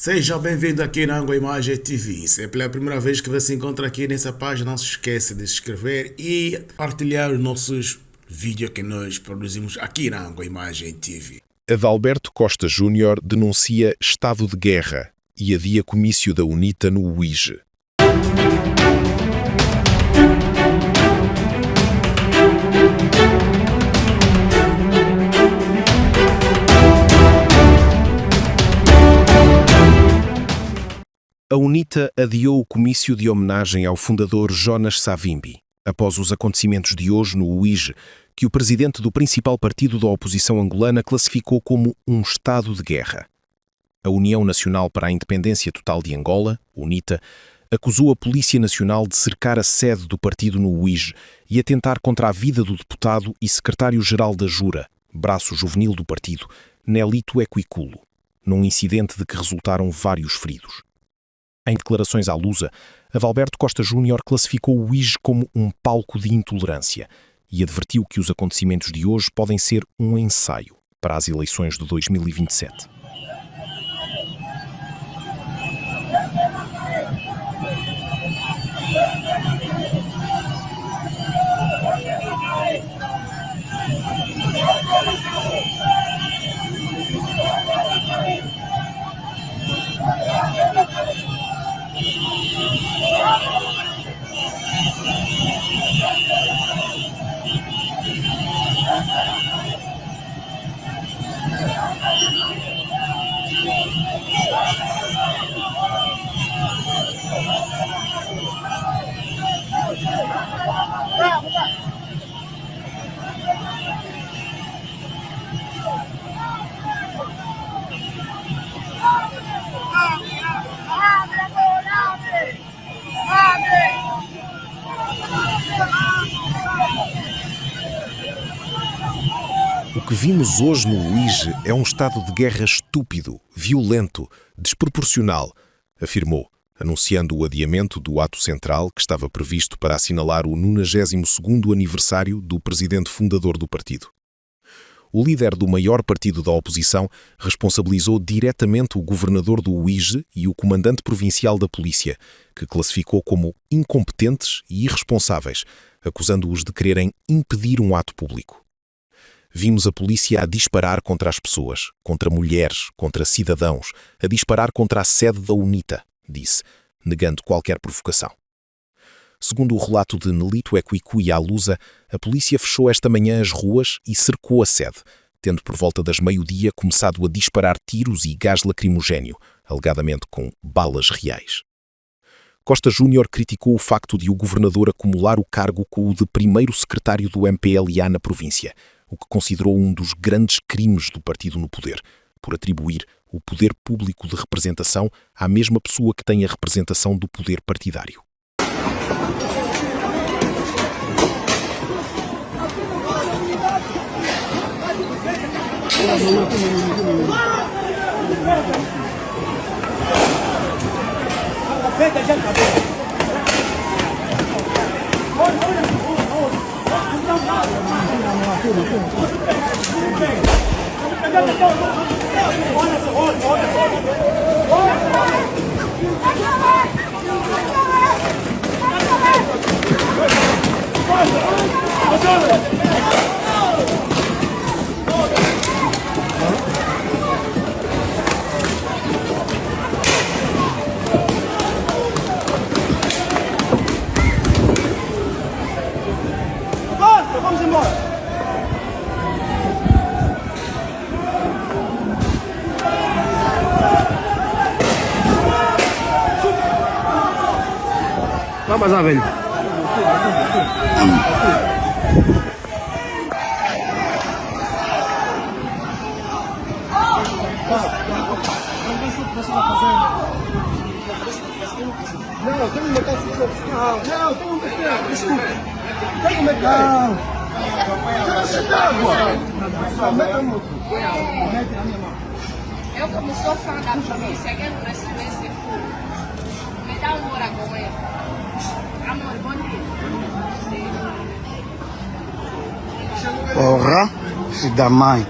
Seja bem-vindo aqui na Angua Imagem TV. Se é pela primeira vez que você se encontra aqui nessa página, não se esqueça de se inscrever e partilhar os nossos vídeos que nós produzimos aqui na Angua Imagem TV. Adalberto Costa Júnior denuncia estado de guerra e adia comício da UNITA no UIJ. A UNITA adiou o comício de homenagem ao fundador Jonas Savimbi, após os acontecimentos de hoje no UIJ, que o presidente do principal partido da oposição angolana classificou como um estado de guerra. A União Nacional para a Independência Total de Angola, UNITA, acusou a Polícia Nacional de cercar a sede do partido no UIJ e atentar contra a vida do deputado e secretário-geral da Jura, braço juvenil do partido, Nelito Equiculo, num incidente de que resultaram vários feridos. Em declarações à Lusa, Adalberto Costa Júnior classificou o UIJ como um palco de intolerância e advertiu que os acontecimentos de hoje podem ser um ensaio para as eleições de 2027. O que vimos hoje no UIJ é um estado de guerra estúpido, violento, desproporcional, afirmou, anunciando o adiamento do ato central que estava previsto para assinalar o 92º aniversário do presidente fundador do partido. O líder do maior partido da oposição responsabilizou diretamente o governador do UIJ e o comandante provincial da polícia, que classificou como incompetentes e irresponsáveis, acusando-os de quererem impedir um ato público. Vimos a polícia a disparar contra as pessoas, contra mulheres, contra cidadãos, a disparar contra a sede da UNITA, disse, negando qualquer provocação. Segundo o relato de Nelito Equiculo e à Lusa, a polícia fechou esta manhã as ruas e cercou a sede, tendo por volta das meio-dia começado a disparar tiros e gás lacrimogéneo, alegadamente com balas reais. Costa Júnior criticou o facto de o governador acumular o cargo com o de primeiro secretário do MPLA na província, o que considerou um dos grandes crimes do partido no poder, por atribuir o poder público de representação à mesma pessoa que tem a representação do poder partidário. Vamos embora! Vamos lá, velho. Não, tem que meter esse jogo. Não, tem que meter. Desculpa. Tem que meter. Eu, como sou fã da polícia, quero receber esse fogo. Me dá uma hora com ele. Amor, bom dia. Porra, filho da mãe.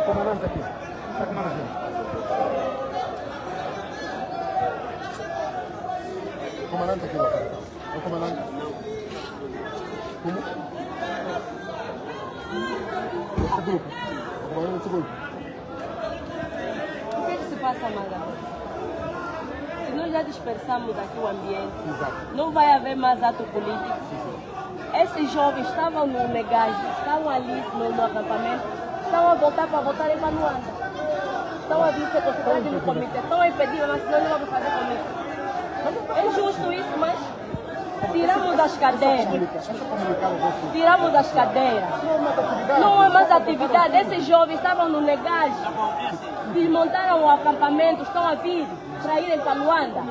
comandante aqui. Está com mais gente. O comandante aqui, ó. É o comandante? Como? Esse grupo. O comandante desse grupo. O que é que se passa, Madame? Se nós já dispersamos aqui o ambiente, não vai haver mais ato político. Esses jovens estavam no Negagem, estavam ali no acampamento, estão a voltar para votar em Panuanda. Estão a vir ser concentrados no comitê, estão a impedir, mas senão não vamos fazer comício. É justo isso, mas tiramos das cadeiras. Tiramos das cadeiras. Não há mais atividade. Esses jovens estavam no Negagem, desmontaram o acampamento, estão a vir para irem para Luanda.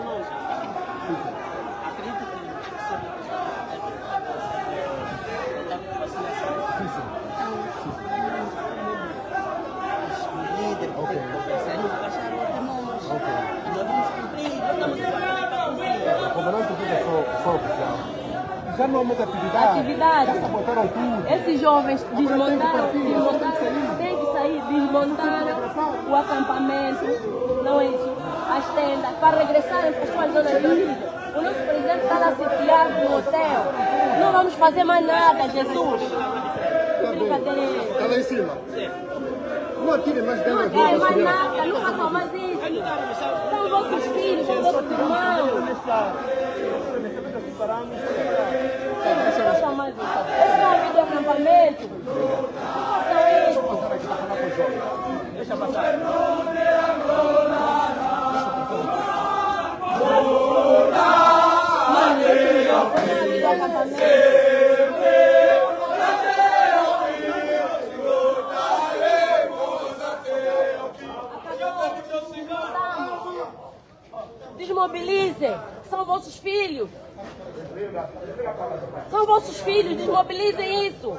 Já não há muita atividade. Já sabotaram tudo. Esses jovens desmontaram, tem que sair, desmontaram o acampamento, não é isso, as tendas, para regressarem para as suas zonas de origem. O nosso presidente está lá sitiado no hotel. Não vamos fazer mais nada, Jesus. Brincadeira. Está lá em cima. Não atirem mais dentro. Não querem mais nada, não façam mais isso. São vossos filhos, são vossos irmãos. Não façam mais isso. Esse é o vídeo do acampamento. Não façam isso. Deixa passar. Desmobilizem, são vossos filhos. São vossos filhos, desmobilizem isso.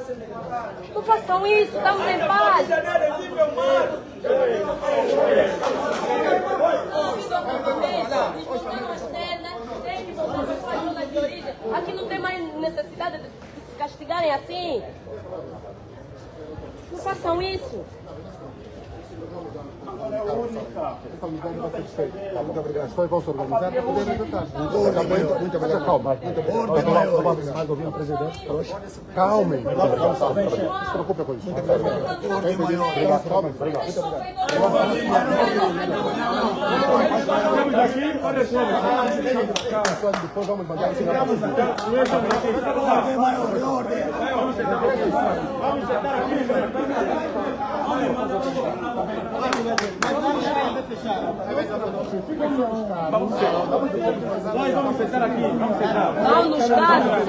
Não façam isso, estamos em paz. Aqui não tem mais necessidade de se castigarem assim. Não façam isso. Essa unidade vai ser desfeita. Muito obrigado. As pessoas vão se organizar para poder regressar. Muito obrigado. Calma. Não vamos mais ouvir o presidente. Calmem. Não se preocupe com isso. Obrigado. Calmem. Obrigado. Muito obrigado. Depois vamos mandar esse Vamos sentar aqui. Nós vamos sentar aqui, vamos sentar. Não, nos carros.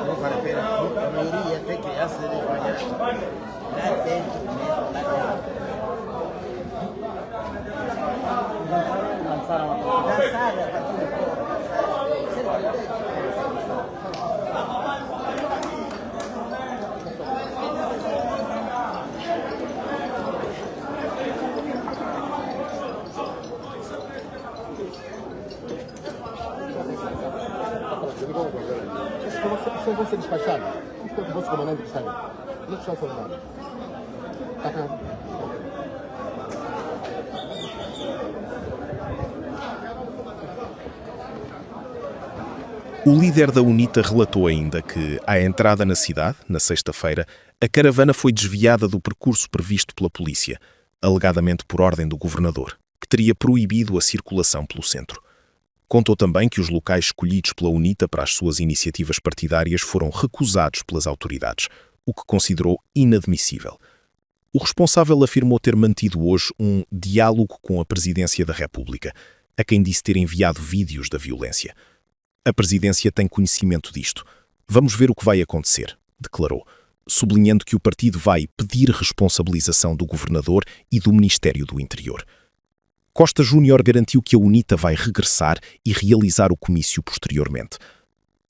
Não vale a pena. A maioria tem crianças de manhã. Lá dentro mesmo, lá dentro. Dançaram a Vocês vão ser despachados. O vosso comandante que está ali. Não está fazendo nada. Está cá. O líder da UNITA relatou ainda que, à entrada na cidade, na sexta-feira, a caravana foi desviada do percurso previsto pela polícia, alegadamente por ordem do governador, que teria proibido a circulação pelo centro. Contou também que os locais escolhidos pela UNITA para as suas iniciativas partidárias foram recusados pelas autoridades, o que considerou inadmissível. O responsável afirmou ter mantido hoje um diálogo com a Presidência da República, a quem disse ter enviado vídeos da violência. A Presidência tem conhecimento disto. Vamos ver o que vai acontecer, declarou, sublinhando que o partido vai pedir responsabilização do governador e do Ministério do Interior. Costa Júnior garantiu que a UNITA vai regressar e realizar o comício posteriormente.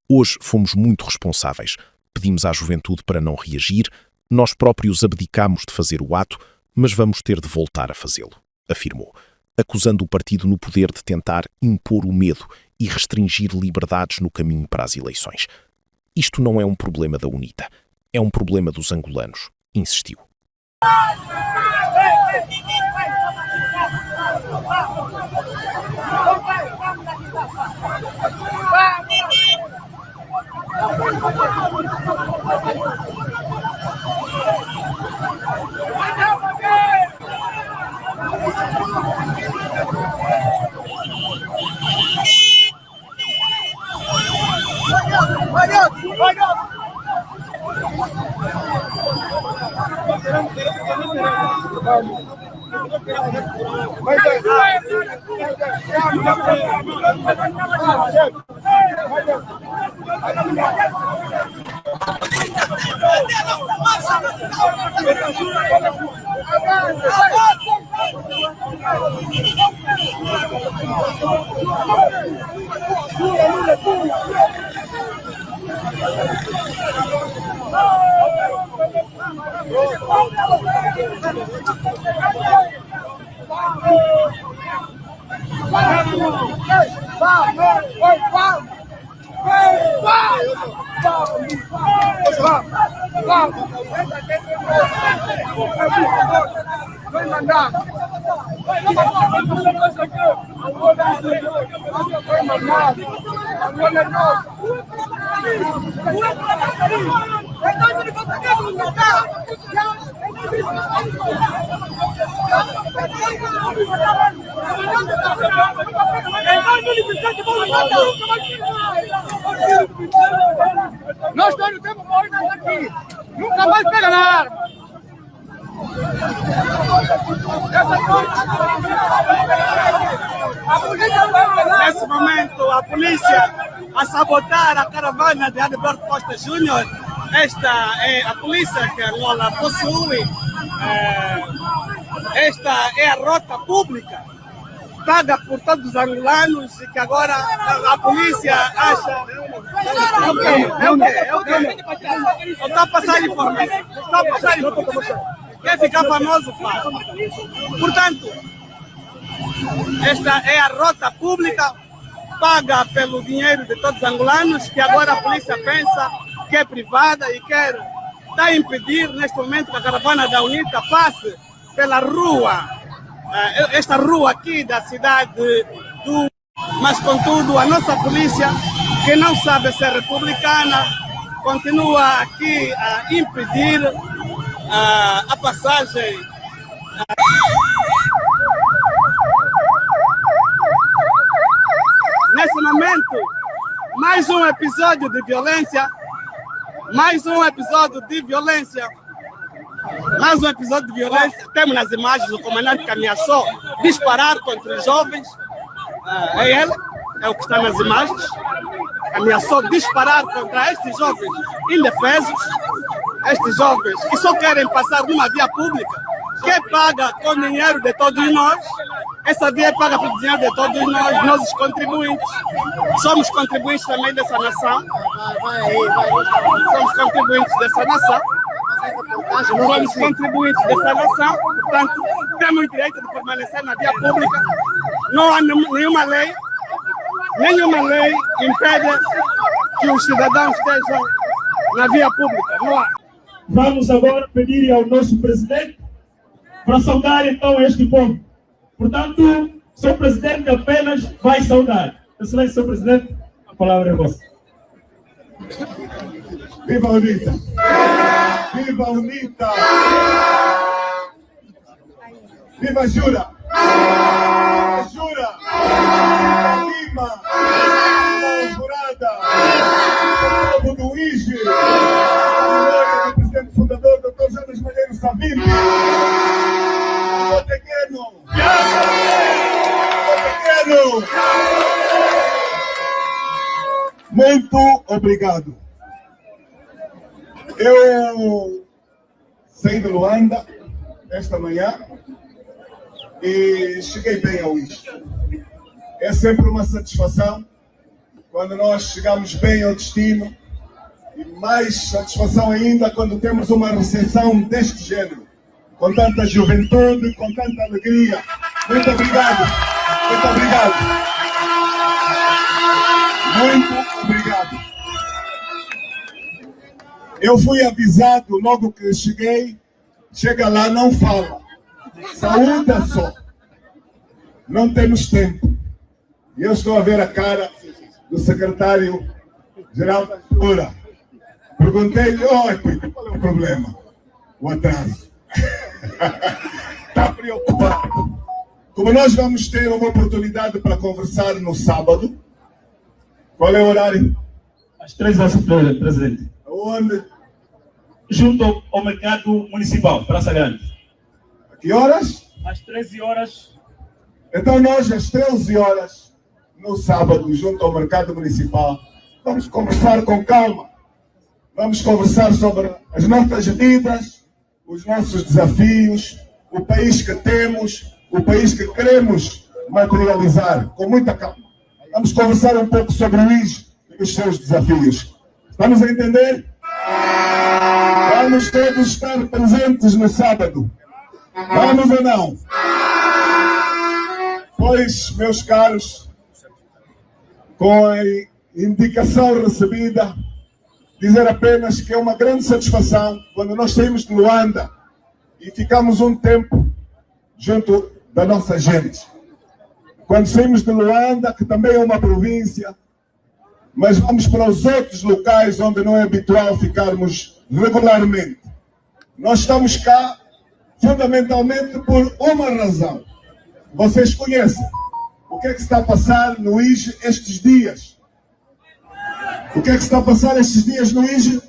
Hoje fomos muito responsáveis. Pedimos à juventude para não reagir, nós próprios abdicámos de fazer o ato, mas vamos ter de voltar a fazê-lo, afirmou, acusando o partido no poder de tentar impor o medo e restringir liberdades no caminho para as eleições. Isto não é um problema da UNITA, é um problema dos angolanos, insistiu. Nós todos temos ordens aqui. Nunca mais pega na arma. Nesse momento, a polícia a sabotar a caravana de Adalberto Costa Júnior. Esta é a polícia que Angola possui. Esta é a rota pública paga por todos os angolanos e que agora a polícia acha... É o quê? Eu estou a passar informação. Quer ficar famoso, faz. Portanto, esta é a rota pública paga pelo dinheiro de todos os angolanos que agora a polícia pensa que é privada e quer a impedir neste momento que a caravana da UNITA passe pela rua, esta rua aqui da cidade do... Mas, contudo, a nossa polícia, que não sabe ser republicana, continua aqui a impedir a passagem. Nesse momento, mais um episódio de violência. Temos nas imagens o comandante que ameaçou disparar contra os jovens. É ele, é o que está nas imagens. Ameaçou disparar contra estes jovens indefesos. Estes jovens que só querem passar numa via pública que é paga com dinheiro de todos nós. Essa via é paga pelo dinheiro de todos nós, os contribuintes. Somos contribuintes também dessa nação. Portanto, temos o direito de permanecer na via pública. Não há nenhuma lei impede que os cidadãos estejam na via pública. Não há. Vamos agora pedir ao nosso presidente para saudar então este povo. Portanto, Sr. Presidente apenas vai saudar. Excelência, Sr. Presidente, a palavra é vossa. Viva a UNITA! Viva a UNITA! Viva a Jura! Viva a Jura! Viva a Lima! Viva a Alvorada! Viva o povo do IGE! A memória do presidente fundador, Dr. Jonas Malheiro Savimbi! Viva o pequeno! Viva o pequeno! Muito obrigado. Eu saí de Luanda esta manhã e cheguei bem ao IGE. É sempre uma satisfação quando nós chegamos bem ao destino e mais satisfação ainda quando temos uma recepção deste género, com tanta juventude, com tanta alegria. Muito obrigado. Muito obrigado. Muito obrigado. Eu fui avisado logo que cheguei, chega lá, não fala. Saúda só. Não temos tempo. E eu estou a ver a cara do secretário-geral da Jura. Perguntei-lhe, qual é o problema? O atraso. Está preocupado. Como nós vamos ter uma oportunidade para conversar no sábado, qual é o horário? Às 3 horas, presidente. Onde? Junto ao mercado municipal, Praça Grande. A que horas? Às 13 horas. Então nós, às 13 horas, no sábado, junto ao mercado municipal, vamos conversar com calma. Vamos conversar sobre as nossas vidas, os nossos desafios, o país que temos, o país que queremos materializar, com muita calma. Vamos conversar um pouco sobre o IGE e os seus desafios. Vamos a entender? Vamos todos estar presentes no sábado. Vamos ou não? Pois, meus caros, com a indicação recebida, dizer apenas que é uma grande satisfação quando nós saímos de Luanda e ficamos um tempo junto da nossa gente. Quando saímos de Luanda, que também é uma província, mas vamos para os outros locais onde não é habitual ficarmos regularmente. Nós estamos cá fundamentalmente por uma razão. Vocês conhecem o que é que está a passar no IGE estes dias? O que é que está a passar estes dias no IGE?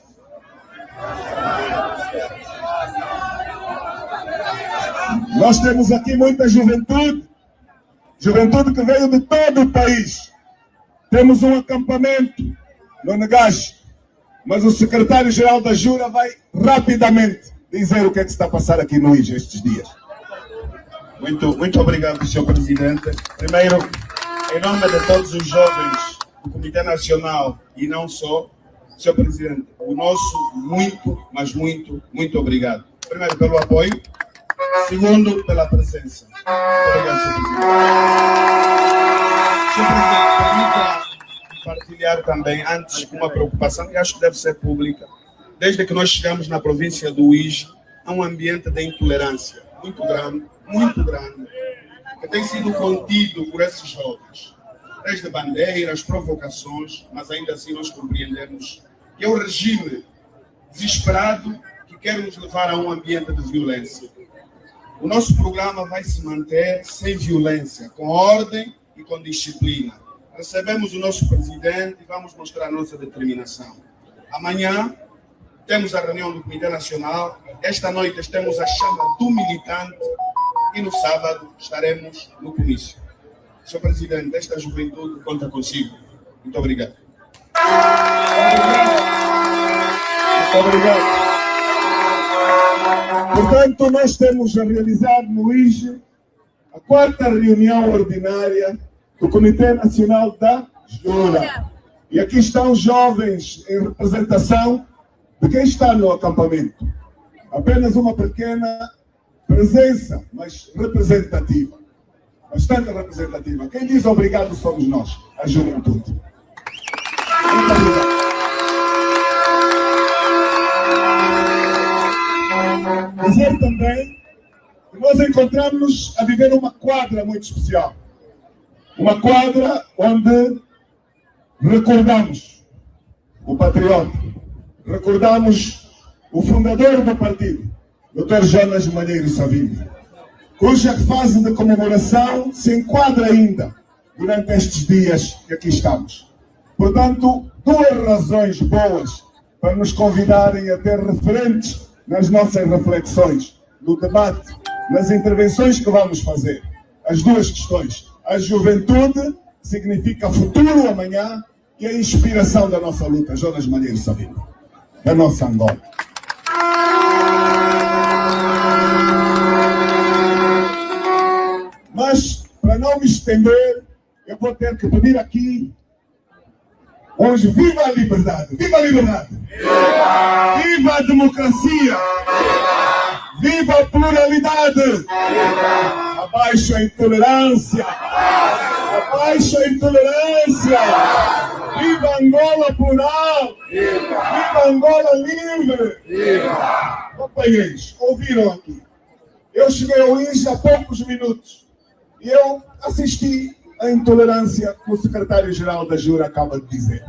Nós temos aqui muita juventude que veio de todo o país. Temos um acampamento no Negache, mas o secretário-geral da Jura vai rapidamente dizer o que é que está a passar aqui no IGE estes dias. Muito obrigado, Sr. Presidente. Primeiro, em nome de todos os jovens do Comitê Nacional e não só, Sr. Presidente, o nosso muito muito obrigado. Primeiro, pelo apoio. Segundo, pela presença. Muito obrigado, Sr. Presidente. Sr. Presidente, permita partilhar também, antes, uma preocupação que acho que deve ser pública. Desde que nós chegamos na província do IGE, há um ambiente de intolerância muito grande, que tem sido contido por esses jovens. Desde bandeiras, provocações, mas ainda assim nós compreendemos que é o regime desesperado que quer nos levar a um ambiente de violência. O nosso programa vai se manter sem violência, com ordem e com disciplina. Recebemos o nosso presidente e vamos mostrar a nossa determinação. Amanhã temos a reunião do Comitê Nacional, esta noite temos a chama do militante e no sábado estaremos no comício. Sr. Presidente, esta juventude conta consigo. Muito obrigado. Muito obrigado. Portanto, nós temos a realizar no IGE a 4ª reunião ordinária do Comitê Nacional da Jura. E aqui estão jovens em representação de quem está no acampamento. Apenas uma pequena presença, mas representativa. Bastante representativa. Quem diz obrigado somos nós, a juventude. Muito obrigado. Dizer também que nós encontramos a viver uma quadra muito especial. Uma quadra onde recordamos o patriota. Recordamos o fundador do partido, Dr. Jonas Malheiro Savimbi, cuja fase de comemoração se enquadra ainda durante estes dias que aqui estamos. Portanto, duas razões boas para nos convidarem a ter referentes nas nossas reflexões, no debate, nas intervenções que vamos fazer. As duas questões. A juventude significa futuro amanhã e a inspiração da nossa luta. Jonas Malheiro Savimbi, da nossa Angola. Mas, para não me estender, eu vou ter que pedir aqui hoje, viva a liberdade! Viva a liberdade! Viva, viva a democracia! Viva, viva a pluralidade! Viva. Abaixo a intolerância! Abaixo a intolerância! Viva Angola plural! Viva, viva Angola livre! Viva. Companheiros, ouviram aqui? Eu cheguei ao INJE há poucos minutos e eu assisti à intolerância que o secretário-geral da Jura acaba de dizer.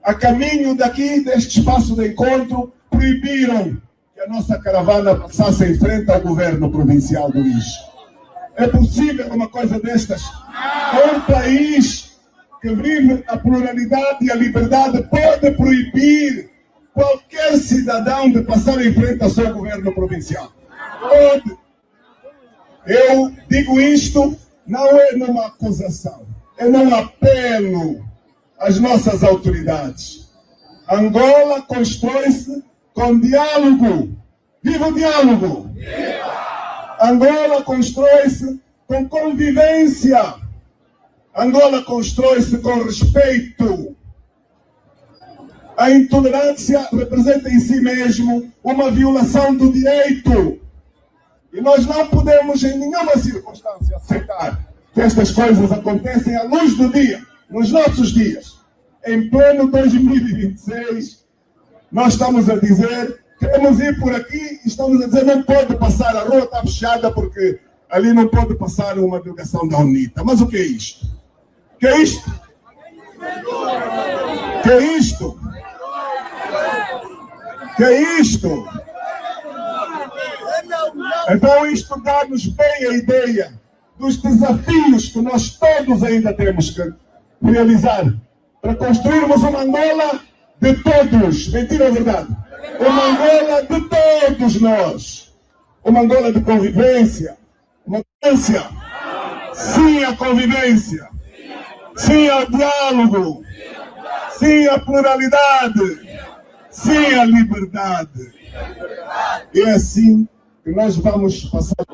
A caminho daqui, deste espaço de encontro, proibiram que a nossa caravana passasse em frente ao governo provincial do INJE. É possível uma coisa destas? Um país que vive a pluralidade e a liberdade pode proibir qualquer cidadão de passar em frente ao seu governo provincial? Pode. Eu digo isto não é numa acusação, é num apelo às nossas autoridades. Angola constrói-se com diálogo. Viva o diálogo! Viva! Angola constrói-se com convivência. Angola constrói-se com respeito. A intolerância representa em si mesmo uma violação do direito. E nós não podemos, em nenhuma circunstância, aceitar que estas coisas acontecem à luz do dia, nos nossos dias. Em pleno 2026, nós estamos a dizer, queremos ir por aqui, estamos a dizer, não pode passar, a rua está fechada porque ali não pode passar uma delegação da UNITA. Mas o que é isto? O que é isto? O que é isto? O que é isto? Então isto dá-nos bem a ideia dos desafios que nós todos ainda temos que realizar para construirmos uma Angola de todos. Mentira ou verdade? Uma Angola de todos nós. Uma Angola de convivência. Uma convivência. Sim à convivência. Sim ao diálogo. Sim à pluralidade. Sim à liberdade. E é assim que nós vamos passar.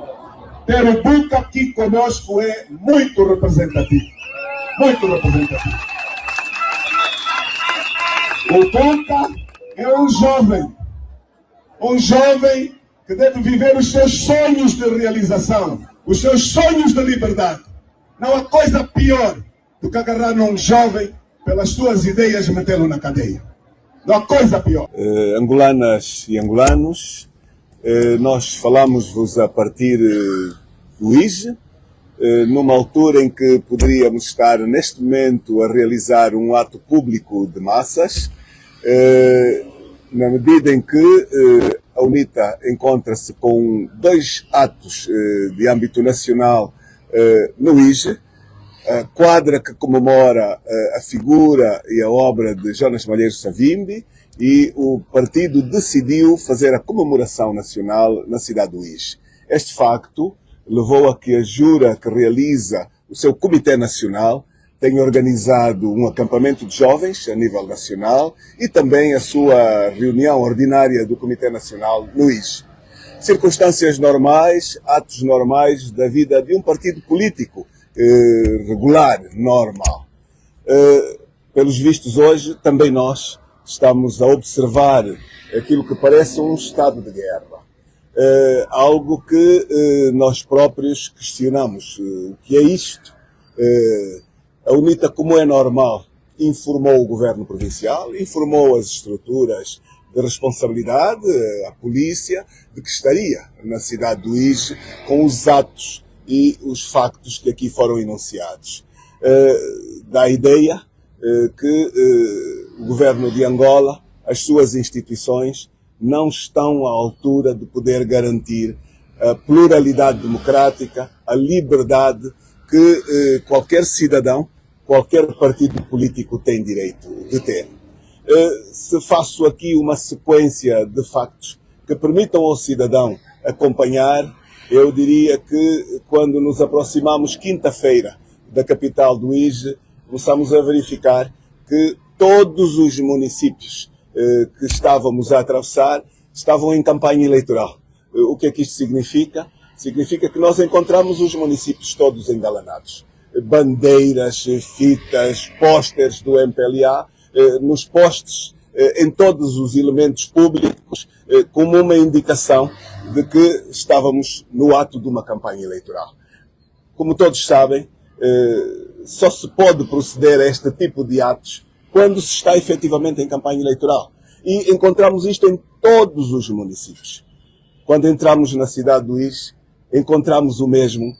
Ter o Duca aqui conosco é muito representativo. Muito representativo. O Duca é um jovem que deve viver os seus sonhos de realização, os seus sonhos de liberdade. Não há coisa pior do que agarrar num jovem pelas suas ideias e metê-lo na cadeia. Não há coisa pior. Angolanas e angolanos, nós falamos-vos a partir do IJE, numa altura em que poderíamos estar neste momento a realizar um ato público de massas, na medida em que a UNITA encontra-se com 2 atos de âmbito nacional no IJE, a quadra que comemora a figura e a obra de Jonas Malheiro Savimbi, e o partido decidiu fazer a comemoração nacional na cidade do IJE. Este facto levou a que a Jura, que realiza o seu Comitê Nacional, tenha organizado um acampamento de jovens a nível nacional e também a sua reunião ordinária do Comitê Nacional no IJE. Circunstâncias normais, atos normais da vida de um partido político regular, normal. Pelos vistos hoje, também nós estamos a observar aquilo que parece um estado de guerra. Algo que nós próprios questionamos. O que é isto? A UNITA, como é normal, informou o governo provincial, informou as estruturas de responsabilidade, a polícia, de que estaria na cidade do IJE com os atos e os factos que aqui foram enunciados. Dá a ideia que o governo de Angola, as suas instituições, não estão à altura de poder garantir a pluralidade democrática, a liberdade que qualquer cidadão, qualquer partido político tem direito de ter. Se faço aqui uma sequência de factos que permitam ao cidadão acompanhar, eu diria que quando nos aproximamos quinta-feira da capital do IJE, começamos a verificar que todos os municípios que estávamos a atravessar estavam em campanha eleitoral. O que é que isto significa? Significa que nós encontramos os municípios todos engalanados. Bandeiras, fitas, pósteres do MPLA, nos postes, em todos os elementos públicos, como uma indicação de que estávamos no ato de uma campanha eleitoral. Como todos sabem, só se pode proceder a este tipo de atos quando se está efetivamente em campanha eleitoral. E encontramos isto em todos os municípios. Quando entramos na cidade do IJE, encontramos o mesmo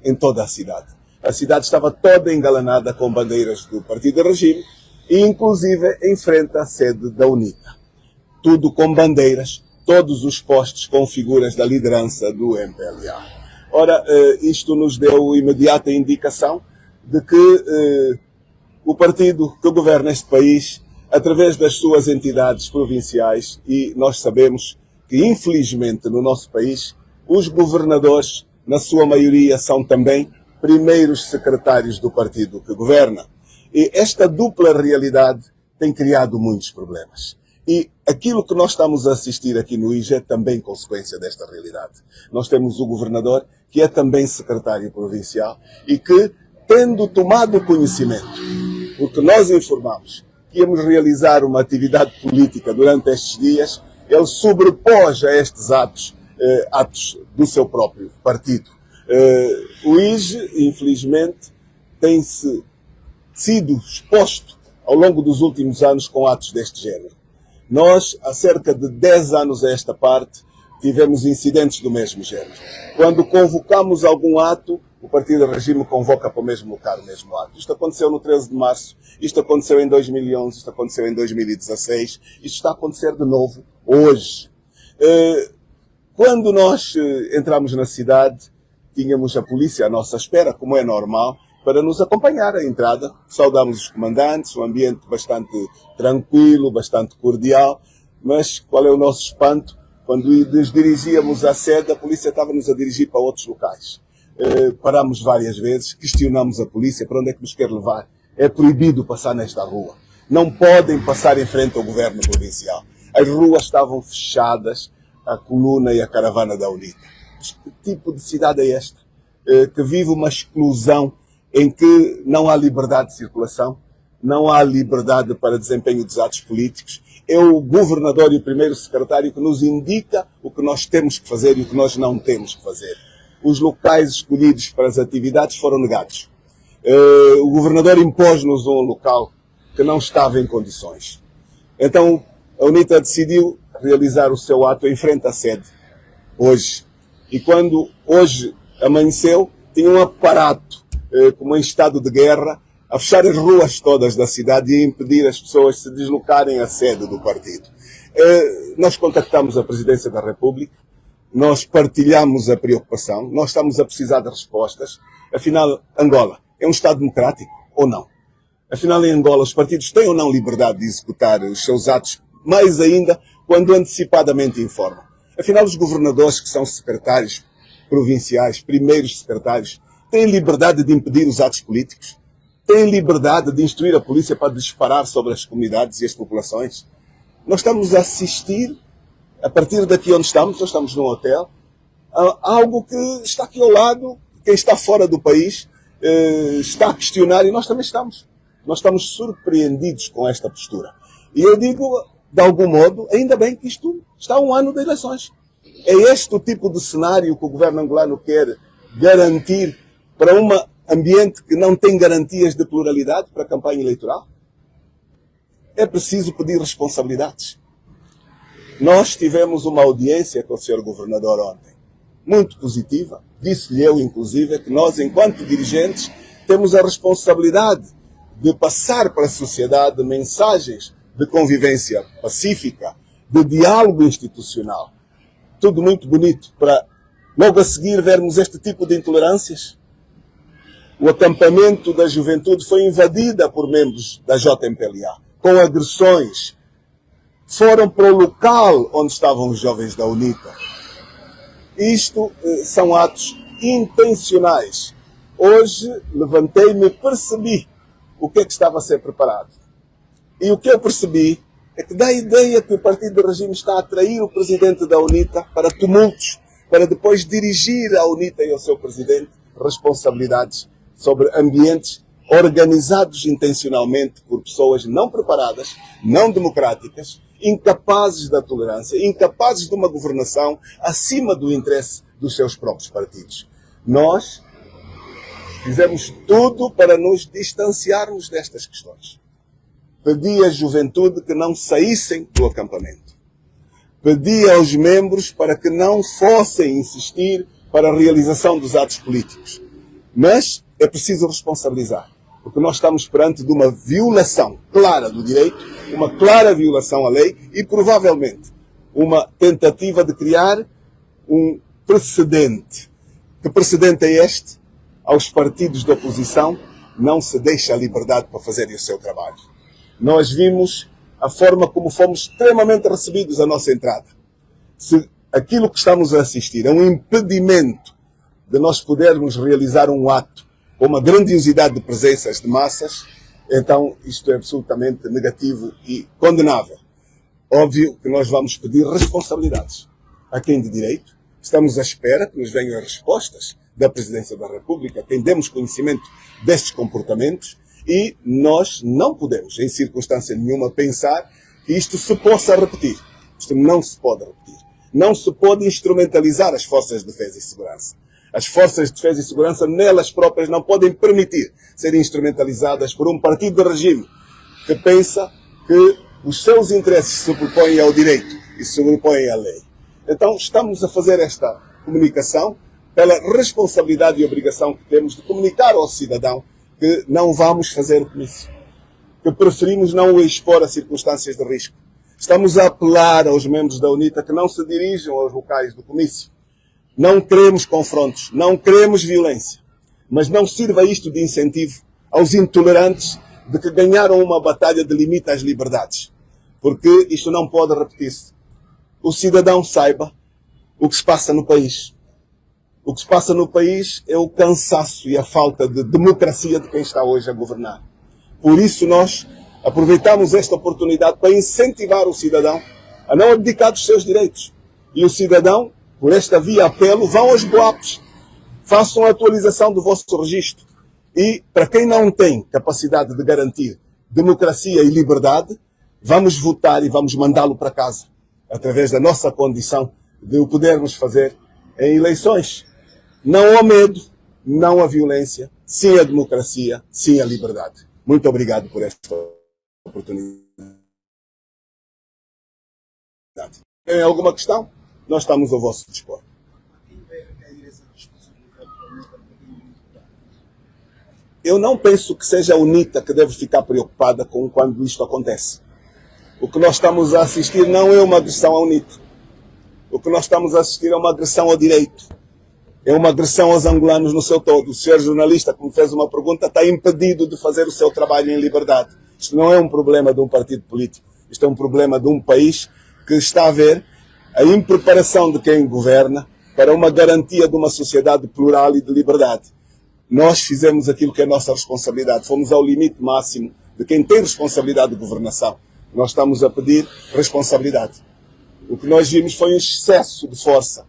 em toda a cidade. A cidade estava toda engalanada com bandeiras do partido de regime e inclusive em frente à sede da UNITA. Tudo com bandeiras, todos os postes com figuras da liderança do MPLA. Ora, isto nos deu imediata indicação de que o partido que governa este país, através das suas entidades provinciais, e nós sabemos que, infelizmente, no nosso país, os governadores, na sua maioria, são também primeiros secretários do partido que governa. E esta dupla realidade tem criado muitos problemas. E aquilo que nós estamos a assistir aqui no IJE é também consequência desta realidade. Nós temos o governador, que é também secretário provincial, e que, tendo tomado conhecimento, porque nós informamos que íamos realizar uma atividade política durante estes dias, ele sobrepôs a estes atos do seu próprio partido. O IJE, infelizmente, tem-se sido exposto ao longo dos últimos anos com atos deste género. Nós, há cerca de 10 anos a esta parte, tivemos incidentes do mesmo género. Quando convocamos algum ato, o partido de regime convoca para o mesmo lugar o mesmo ato. Isto aconteceu no 13 de março, isto aconteceu em 2011, isto aconteceu em 2016, isto está a acontecer de novo hoje. Quando nós entramos na cidade, tínhamos a polícia à nossa espera, como é normal, para nos acompanhar à entrada. Saudámos os comandantes, um ambiente bastante tranquilo, bastante cordial, mas qual é o nosso espanto? Quando nos dirigíamos à sede, a polícia estava-nos a dirigir para outros locais. Parámos várias vezes, questionamos a polícia para onde é que nos quer levar. É proibido passar nesta rua. Não podem passar em frente ao governo provincial. As ruas estavam fechadas, a coluna e a caravana da UNITA. Que tipo de cidade é esta? Que vive uma exclusão em que não há liberdade de circulação, não há liberdade para desempenho dos atos políticos. É o governador e o primeiro secretário que nos indica o que nós temos que fazer e o que nós não temos que fazer. Os locais escolhidos para as atividades foram negados. O governador impôs-nos um local que não estava em condições. Então, a UNITA decidiu realizar o seu ato em frente à sede, hoje. E quando hoje amanheceu, tinha um aparato, como em estado de guerra, a fechar as ruas todas da cidade e a impedir as pessoas de se deslocarem à sede do partido. Nós contactamos a Presidência da República, nós partilhamos a preocupação, nós estamos a precisar de respostas. Afinal, Angola é um Estado democrático ou não? Afinal, em Angola, os partidos têm ou não liberdade de executar os seus atos, mais ainda quando antecipadamente informam? Afinal, os governadores, que são secretários provinciais, primeiros secretários, têm liberdade de impedir os atos políticos? Têm liberdade de instruir a polícia para disparar sobre as comunidades e as populações? Nós estamos a assistir, a partir daqui onde estamos, nós estamos num hotel, a algo que está aqui ao lado, quem está fora do país está a questionar, e nós também estamos. Nós estamos surpreendidos com esta postura. E eu digo, de algum modo, ainda bem que isto está a um ano de eleições. É este o tipo de cenário que o governo angolano quer garantir para um ambiente que não tem garantias de pluralidade para a campanha eleitoral? É preciso pedir responsabilidades. Nós tivemos uma audiência com o Sr. Governador ontem, muito positiva. Disse-lhe eu, inclusive, que nós, enquanto dirigentes, temos a responsabilidade de passar para a sociedade mensagens de convivência pacífica, de diálogo institucional. Tudo muito bonito para logo a seguir vermos este tipo de intolerâncias. O acampamento da juventude foi invadida por membros da JMPLA, com agressões. Foram para o local onde estavam os jovens da UNITA. Isto são atos intencionais. Hoje levantei-me e percebi o que é que estava a ser preparado. E o que eu percebi é que dá a ideia que o partido do regime está a atrair o presidente da UNITA para tumultos, para depois dirigir à UNITA e ao seu presidente responsabilidades sobre ambientes organizados intencionalmente por pessoas não preparadas, não democráticas, incapazes da tolerância, incapazes de uma governação acima do interesse dos seus próprios partidos. Nós fizemos tudo para nos distanciarmos destas questões. Pedi à juventude que não saíssem do acampamento. Pedi aos membros para que não fossem insistir para a realização dos atos políticos. Mas é preciso responsabilizar, porque nós estamos perante de uma violação clara do direito, uma clara violação à lei e, provavelmente, uma tentativa de criar um precedente. Que precedente é este? Aos partidos de oposição não se deixa a liberdade para fazerem o seu trabalho. Nós vimos a forma como fomos extremamente recebidos à nossa entrada. Se aquilo que estamos a assistir é um impedimento de nós podermos realizar um ato com uma grandiosidade de presenças de massas, então isto é absolutamente negativo e condenável. Óbvio que nós vamos pedir responsabilidades a quem de direito. Estamos à espera que nos venham as respostas da Presidência da República, quem demos conhecimento destes comportamentos, e nós não podemos, em circunstância nenhuma, pensar que isto se possa repetir. Isto não se pode repetir. Não se pode instrumentalizar as forças de defesa e segurança. As forças de defesa e segurança, nelas próprias, não podem permitir serem instrumentalizadas por um partido de regime que pensa que os seus interesses se sobrepõem ao direito e se sobrepõem à lei. Então, estamos a fazer esta comunicação pela responsabilidade e obrigação que temos de comunicar ao cidadão que não vamos fazer o comício, que preferimos não o expor a circunstâncias de risco. Estamos a apelar aos membros da UNITA que não se dirijam aos locais do comício. Não queremos confrontos, não queremos violência, mas não sirva isto de incentivo aos intolerantes de que ganharam uma batalha de limite às liberdades, porque isto não pode repetir-se. O cidadão saiba o que se passa no país. O que se passa no país é o cansaço e a falta de democracia de quem está hoje a governar. Por isso nós aproveitamos esta oportunidade para incentivar o cidadão a não abdicar dos seus direitos. E o cidadão, por esta via apelo, vão aos BOAPs, façam a atualização do vosso registro. E para quem não tem capacidade de garantir democracia e liberdade, vamos votar e vamos mandá-lo para casa, através da nossa condição de o podermos fazer em eleições. Não ao medo, não à violência, sim à democracia, sim à liberdade. Muito obrigado por esta oportunidade. Tem alguma questão? Nós estamos ao vosso dispor. Eu não penso que seja a UNITA que deve ficar preocupada com quando isto acontece. O que nós estamos a assistir não é uma agressão à UNITA. O que nós estamos a assistir é uma agressão ao direito. É uma agressão aos angolanos no seu todo. O senhor jornalista que me fez uma pergunta está impedido de fazer o seu trabalho em liberdade. Isto não é um problema de um partido político. Isto é um problema de um país que está a ver a impreparação de quem governa para uma garantia de uma sociedade plural e de liberdade. Nós fizemos aquilo que é a nossa responsabilidade. Fomos ao limite máximo de quem tem responsabilidade de governação. Nós estamos a pedir responsabilidade. O que nós vimos foi um excesso de força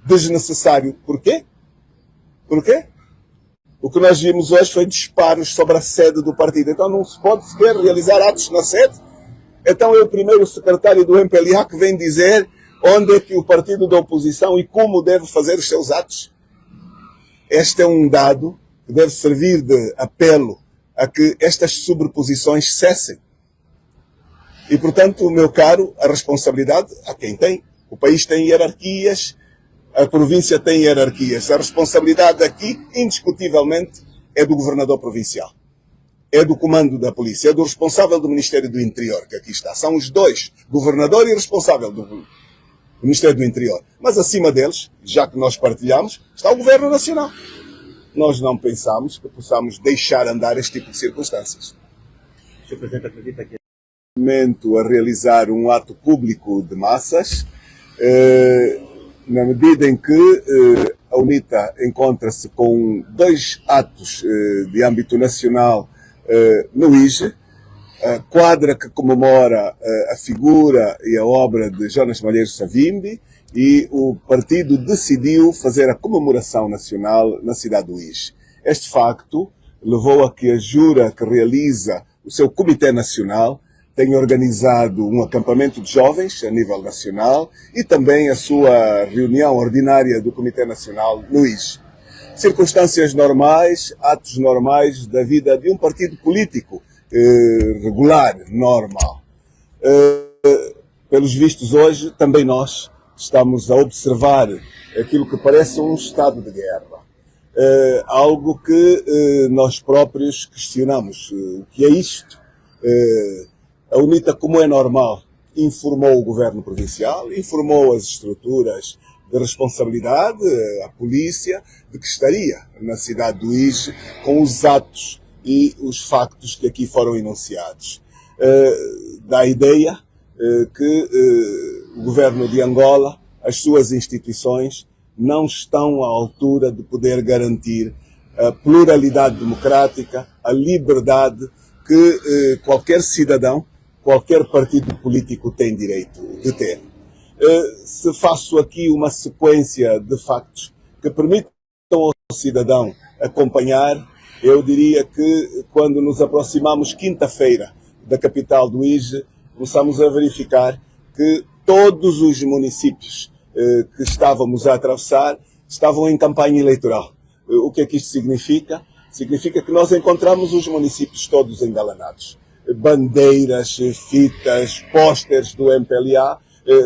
desnecessário. Porquê? Porquê? O que nós vimos hoje foi disparos sobre a sede do partido. Então não se pode sequer realizar atos na sede. Então é o primeiro secretário do MPLA que vem dizer onde é que o partido da oposição e como deve fazer os seus atos. Este é um dado que deve servir de apelo a que estas sobreposições cessem. E, portanto, meu caro, a responsabilidade a quem tem. O país tem hierarquias, a província tem hierarquias. A responsabilidade aqui, indiscutivelmente, é do governador provincial. é do comando da polícia, é do responsável do Ministério do Interior, que aqui está. São os dois, governador e responsável do Ministério do Interior. Mas acima deles, já que nós partilhamos, está o Governo Nacional. Nós não pensamos que possamos deixar andar este tipo de circunstâncias. O Sr. Presidente acredita que Momento a realizar um ato público de massas, na medida em que a UNITA encontra-se com 2 atos de âmbito nacional no IJE, a quadra que comemora a figura e a obra de Jonas Malheiro Savimbi, e o partido decidiu fazer a comemoração nacional na cidade do IJE. Este facto levou a que a Jura, que realiza o seu Comitê Nacional, tenha organizado um acampamento de jovens a nível nacional e também a sua reunião ordinária do Comitê Nacional no IJE. Circunstâncias normais, atos normais da vida de um partido político regular, normal. Pelos vistos hoje, também nós estamos a observar aquilo que parece um estado de guerra. Algo que nós próprios questionamos. O que é isto? A UNITA, como é normal, informou o governo provincial, informou as estruturas de responsabilidade, a polícia, de que estaria na cidade do IJE com os atos e os factos que aqui foram enunciados. Dá a ideia que o governo de Angola, as suas instituições, não estão à altura de poder garantir a pluralidade democrática, a liberdade que qualquer cidadão, qualquer partido político tem direito de ter. Se faço aqui uma sequência de factos que permitam ao cidadão acompanhar, eu diria que quando nos aproximamos quinta-feira da capital do IJE, começamos a verificar que todos os municípios que estávamos a atravessar estavam em campanha eleitoral. O que é que isto significa? Significa que nós encontramos os municípios todos engalanados. Bandeiras, fitas, pósteres do MPLA,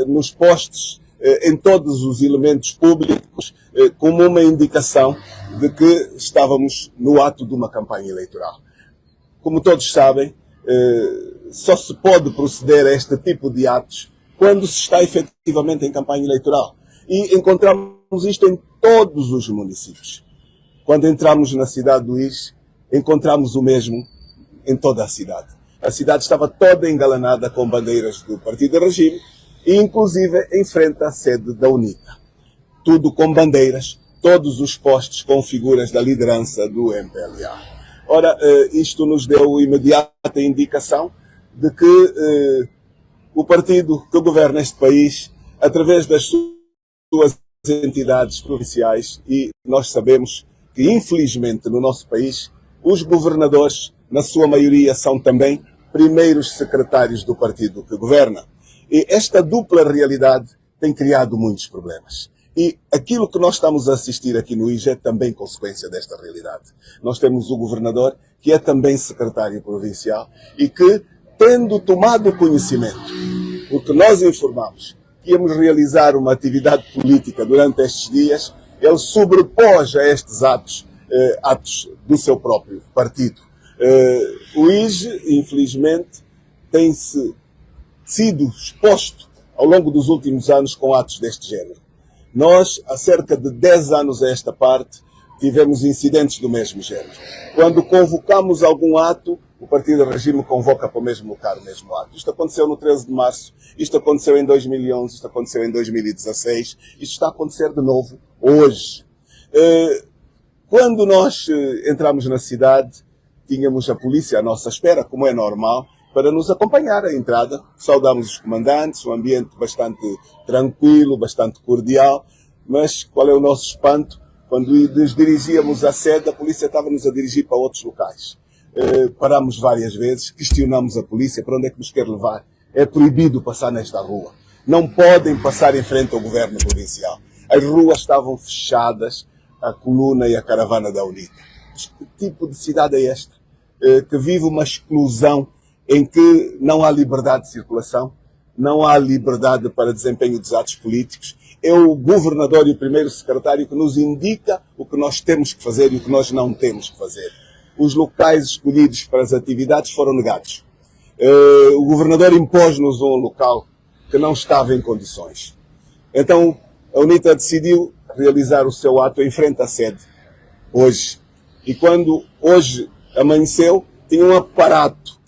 nos postes, em todos os elementos públicos, como uma indicação de que estávamos no ato de uma campanha eleitoral. Como todos sabem, só se pode proceder a este tipo de atos quando se está efetivamente em campanha eleitoral. E encontramos isto em todos os municípios. Quando entramos na cidade do IJE, encontramos o mesmo em toda a cidade. A cidade estava toda engalanada com bandeiras do partido de regime e inclusive em frente à sede da UNITA. Tudo com bandeiras, todos os postes com figuras da liderança do MPLA. Ora, isto nos deu imediata indicação de que o partido que governa este país, através das suas entidades provinciais, e nós sabemos que, infelizmente, no nosso país, os governadores, na sua maioria, são também primeiros secretários do partido que governa. E esta dupla realidade tem criado muitos problemas. E aquilo que nós estamos a assistir aqui no IJE é também consequência desta realidade. Nós temos o governador, que é também secretário provincial, e que, tendo tomado conhecimento, porque nós informamos que íamos realizar uma atividade política durante estes dias, ele sobrepôs a estes atos do seu próprio partido. O IJE, infelizmente, tem sido exposto ao longo dos últimos anos com atos deste género. Nós, há cerca de 10 anos a esta parte, tivemos incidentes do mesmo género. Quando convocamos algum ato, o partido de regime convoca para o mesmo lugar o mesmo ato. Isto aconteceu no 13 de março, isto aconteceu em 2011, isto aconteceu em 2016, isto está a acontecer de novo hoje. Quando nós entramos na cidade, tínhamos a polícia à nossa espera, como é normal, para nos acompanhar à entrada. Saudamos os comandantes, um ambiente bastante tranquilo, bastante cordial, mas qual é o nosso espanto? Quando nos dirigíamos à sede, a polícia estava-nos a dirigir para outros locais. Parámos várias vezes, questionamos a polícia para onde é que nos quer levar. É proibido passar nesta rua. Não podem passar em frente ao governo provincial. As ruas estavam fechadas, a coluna e a caravana da UNITA. Que tipo de cidade é esta? Que vive uma exclusão em que não há liberdade de circulação, não há liberdade para desempenho dos atos políticos. É o governador e o primeiro secretário que nos indica o que nós temos que fazer e o que nós não temos que fazer. os locais escolhidos para as atividades foram negados. O governador impôs-nos um local que não estava em condições. Então, a UNITA decidiu realizar o seu ato em frente à sede, hoje. E quando hoje amanheceu, tinha um aparato,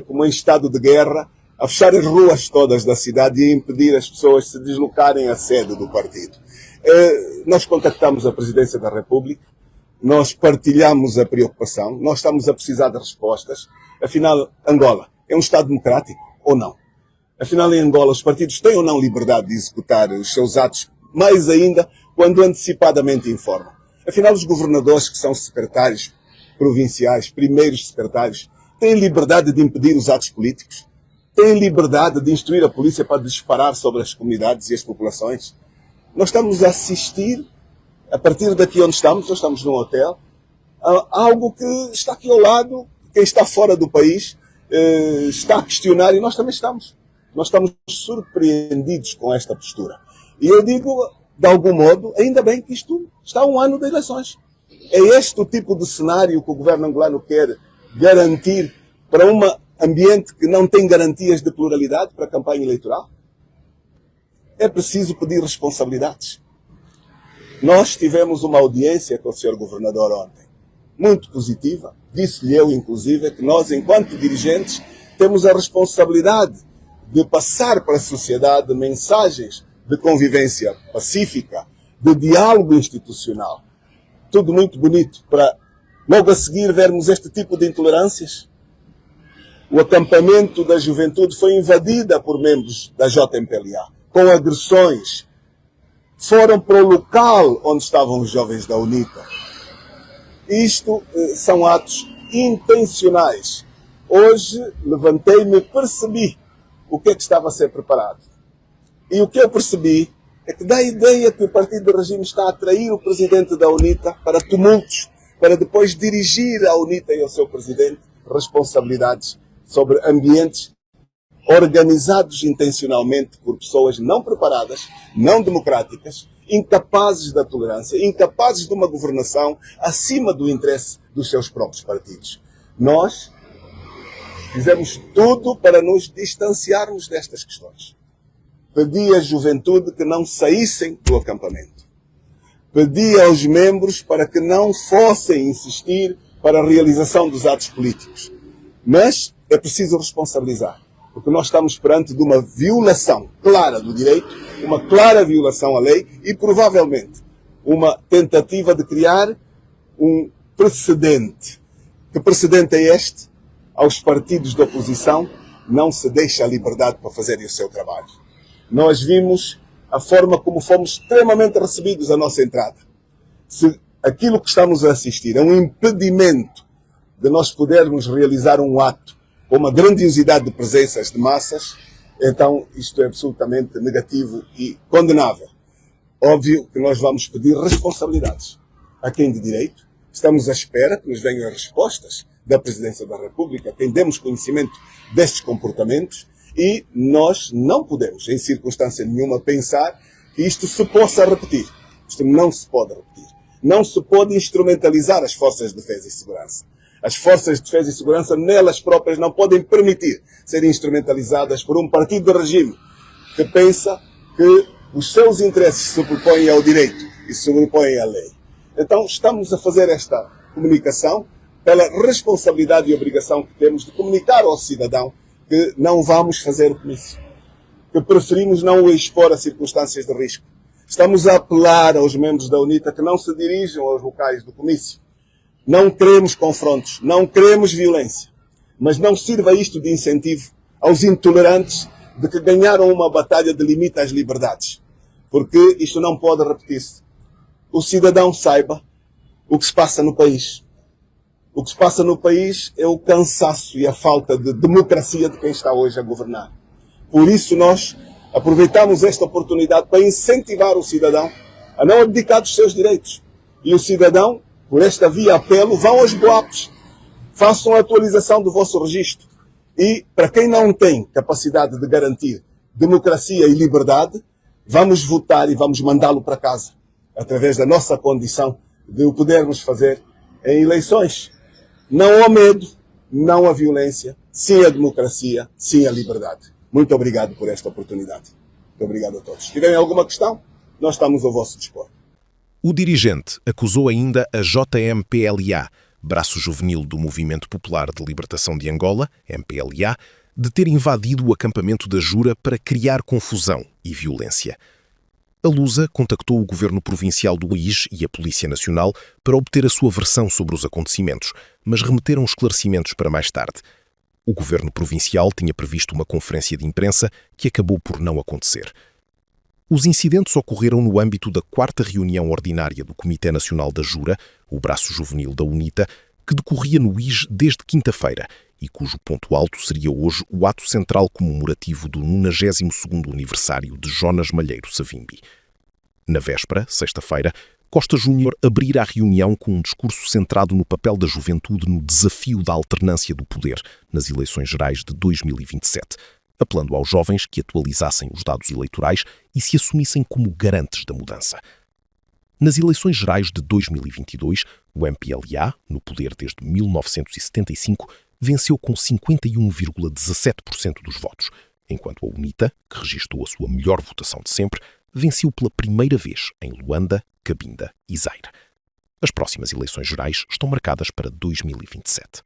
como em estado de guerra, a fechar as ruas todas da cidade e a impedir as pessoas de se deslocarem à sede do partido. Nós contactamos a Presidência da República, nós partilhamos a preocupação, nós estamos a precisar de respostas. Afinal, Angola é um Estado democrático ou não? Afinal, em Angola, os partidos têm ou não liberdade de executar os seus atos, mais ainda quando antecipadamente informam? Afinal, os governadores, que são secretários provinciais, primeiros secretários, têm liberdade de impedir os atos políticos? Têm liberdade de instruir a polícia para disparar sobre as comunidades e as populações? Nós estamos a assistir, a partir daqui onde estamos, nós estamos num hotel, a algo que está aqui ao lado, quem está fora do país está a questionar e nós também estamos. Nós estamos surpreendidos com esta postura. E eu digo, de algum modo, ainda bem que isto está a um ano de eleições. É este o tipo de cenário que o governo angolano quer garantir para um ambiente que não tem garantias de pluralidade para a campanha eleitoral? É preciso pedir responsabilidades. Nós tivemos uma audiência com o Sr. Governador ontem, muito positiva. Disse-lhe eu, inclusive, que nós, enquanto dirigentes, temos a responsabilidade de passar para a sociedade mensagens de convivência pacífica, de diálogo institucional. Tudo muito bonito para, logo a seguir, vermos este tipo de intolerâncias. O acampamento da juventude foi invadida por membros da JMPLA, com agressões. Foram para o local onde estavam os jovens da UNITA. Isto são atos intencionais. Hoje levantei-me e percebi o que é que estava a ser preparado. E o que eu percebi é que dá a ideia que o partido do regime está a atrair o presidente da UNITA para tumultos, para depois dirigir à UNITA e ao seu presidente responsabilidades sobre ambientes organizados intencionalmente por pessoas não preparadas, não democráticas, incapazes da tolerância, incapazes de uma governação acima do interesse dos seus próprios partidos. Nós fizemos tudo para nos distanciarmos destas questões. Pedi à juventude que não saíssem do acampamento. Pedi aos membros para que não fossem insistir para a realização dos atos políticos. Mas é preciso responsabilizar, porque nós estamos perante de uma violação clara do direito, uma clara violação à lei e, provavelmente, uma tentativa de criar um precedente. Que precedente é este? Aos partidos de oposição não se deixa a liberdade para fazerem o seu trabalho. Nós vimos a forma como fomos extremamente recebidos à nossa entrada. Se aquilo que estamos a assistir é um impedimento de nós podermos realizar um ato com uma grandiosidade de presenças de massas, então isto é absolutamente negativo e condenável. Óbvio que nós vamos pedir responsabilidades a quem de direito. Estamos à espera que nos venham as respostas da Presidência da República, quem demos conhecimento destes comportamentos, e nós não podemos, em circunstância nenhuma, pensar que isto se possa repetir. Isto não se pode repetir. Não se pode instrumentalizar as forças de defesa e segurança. As forças de defesa e segurança, nelas próprias, não podem permitir serem instrumentalizadas por um partido de regime que pensa que os seus interesses se sobrepõem ao direito e se sobrepõem à lei. Então, estamos a fazer esta comunicação pela responsabilidade e obrigação que temos de comunicar ao cidadão que não vamos fazer o comício, que preferimos não o expor a circunstâncias de risco. Estamos a apelar aos membros da UNITA que não se dirijam aos locais do comício. Não queremos confrontos, não queremos violência, mas não sirva isto de incentivo aos intolerantes de que ganharam uma batalha de limite às liberdades, porque isto não pode repetir-se. O cidadão saiba o que se passa no país. O que se passa no país é o cansaço e a falta de democracia de quem está hoje a governar. Por isso nós aproveitamos esta oportunidade para incentivar o cidadão a não abdicar dos seus direitos. E o cidadão, por esta via apelo, vão aos BOAPs, façam a atualização do vosso registro. E, para quem não tem capacidade de garantir democracia e liberdade, vamos votar e vamos mandá-lo para casa, através da nossa condição de o podermos fazer em eleições Não ao medo, não à violência, sim à democracia, sim à liberdade. Muito obrigado por esta oportunidade. Muito obrigado a todos. Se tiverem alguma questão, nós estamos ao vosso dispor. O dirigente acusou ainda a JMPLA, braço juvenil do Movimento Popular de Libertação de Angola, MPLA, de ter invadido o acampamento da Jura para criar confusão e violência. A Lusa contactou o governo provincial do Uíge e a Polícia Nacional para obter a sua versão sobre os acontecimentos, mas remeteram esclarecimentos para mais tarde. O governo provincial tinha previsto uma conferência de imprensa que acabou por não acontecer. Os incidentes ocorreram no âmbito da 4ª reunião ordinária do Comitê Nacional da Jura, o braço juvenil da UNITA, que decorria no Uíge desde quinta-feira e cujo ponto alto seria hoje o ato central comemorativo do 92º aniversário de Jonas Malheiro Savimbi. Na véspera, sexta-feira, Costa Júnior abrirá a reunião com um discurso centrado no papel da juventude no desafio da alternância do poder nas eleições gerais de 2027, apelando aos jovens que atualizassem os dados eleitorais e se assumissem como garantes da mudança. Nas eleições gerais de 2022, o MPLA, no poder desde 1975, venceu com 51,17% dos votos, enquanto a UNITA, que registrou a sua melhor votação de sempre, venceu pela primeira vez em Luanda, Cabinda e Zaire. As próximas eleições gerais estão marcadas para 2027.